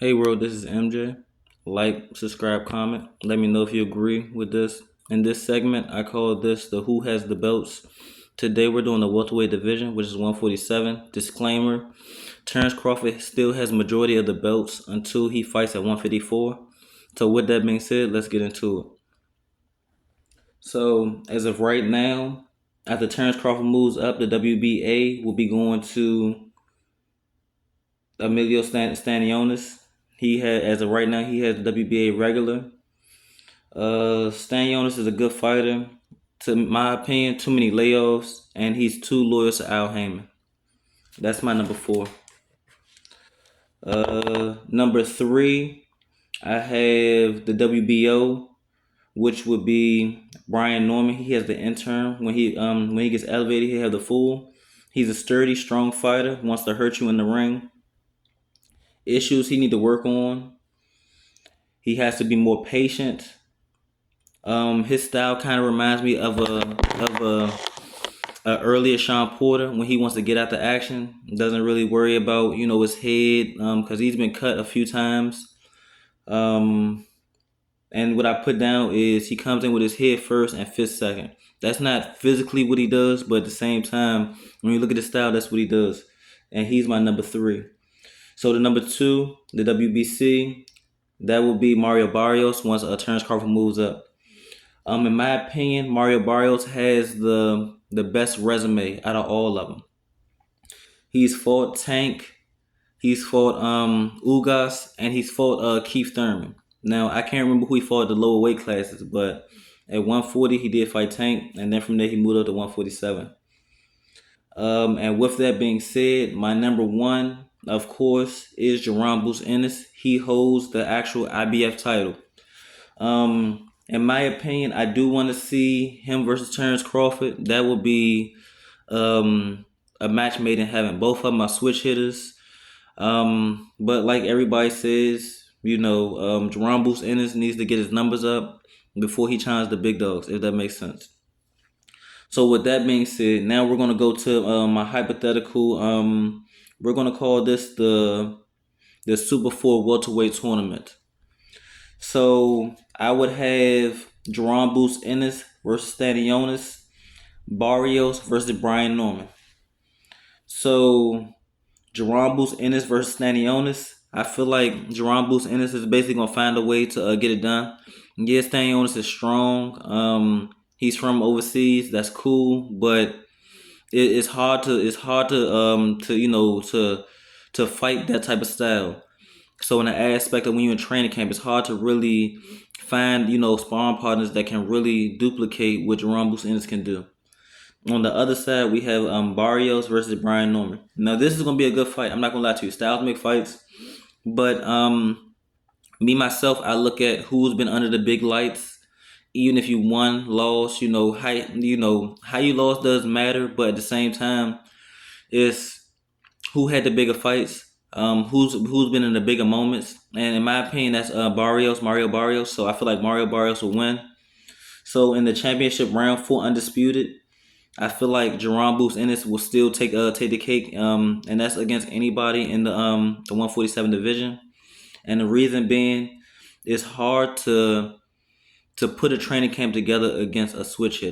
Hey world, this is MJ. Like, subscribe, comment. Let me know if you agree with this. In this segment, I call this the Who Has the Belts. Today we're doing the welterweight division, which is 147. Disclaimer: Terrence Crawford still has majority of the belts until he fights at 154. So with that being said, let's get into it. So as of right now, after Terrence Crawford moves up, the WBA will be going to Emilio Stanionis. He had, as of right now, he has the WBA regular. Stanionis is a good fighter. To my opinion, too many layoffs, and he's too loyal to Al Heyman. That's my number four. Number three, I have the WBO, which would be Brian Norman. He has the intern. When he gets elevated, he have the full. He's a sturdy, strong fighter. Wants to hurt you in the ring. Issues he need to work on. He has to be more patient. His style kind of reminds me of a earlier Sean Porter when he wants to get out the action. Doesn't really worry about his head because he's been cut a few times. Um, and what I put down is he comes in with his head first and fist second. That's not physically what he does, but at the same time, when you look at his style, that's what he does. And he's my number three. So the number two, the WBC, that will be Mario Barrios once Terrence Crawford moves up. In my opinion, Mario Barrios has the best resume out of all of them. He's fought Tank, he's fought Ugas, and he's fought Keith Thurman. Now I can't remember who he fought at the lower weight classes, but at 140 he did fight Tank, and then from there he moved up to 147. And with that being said, my number one, of course, is Jaron Bruce Ennis. He holds the actual IBF title. In my opinion, I do want to see him versus Terrence Crawford. That would be a match made in heaven. Both of them are switch hitters. But like everybody says, Jaron Bruce Ennis needs to get his numbers up before he challenges the big dogs, if that makes sense. So with that being said, now we're gonna go to my hypothetical. We're gonna call this the Super Four welterweight tournament. So I would have Jaron Bruce Ennis versus Stanionis, Barrios versus Brian Norman. So Jaron Bruce Ennis versus Stanionis. I feel like Jaron Bruce Ennis is basically gonna find a way to get it done. Yes, Stanionis is strong. He's from overseas. That's cool, but it's hard to fight that type of style. So in the aspect of when you're in training camp, it's hard to really find, sparring partners that can really duplicate what Jerome Bruce Ennis can do. On the other side, we have Barrios versus Brian Norman. Now this is gonna be a good fight. I'm not gonna lie to you. Styles make fights, but me myself, I look at who's been under the big lights. Even if you won, lost, how you lost does matter, but at the same time, it's who had the bigger fights, who's been in the bigger moments, and in my opinion, that's Mario Barrios. So I feel like Mario Barrios will win. So in the championship round for undisputed, I feel like Jaron Bruce Ennis will still take the cake, and that's against anybody in the 147 division. And the reason being, it's hard to put a training camp together against a switch hitter.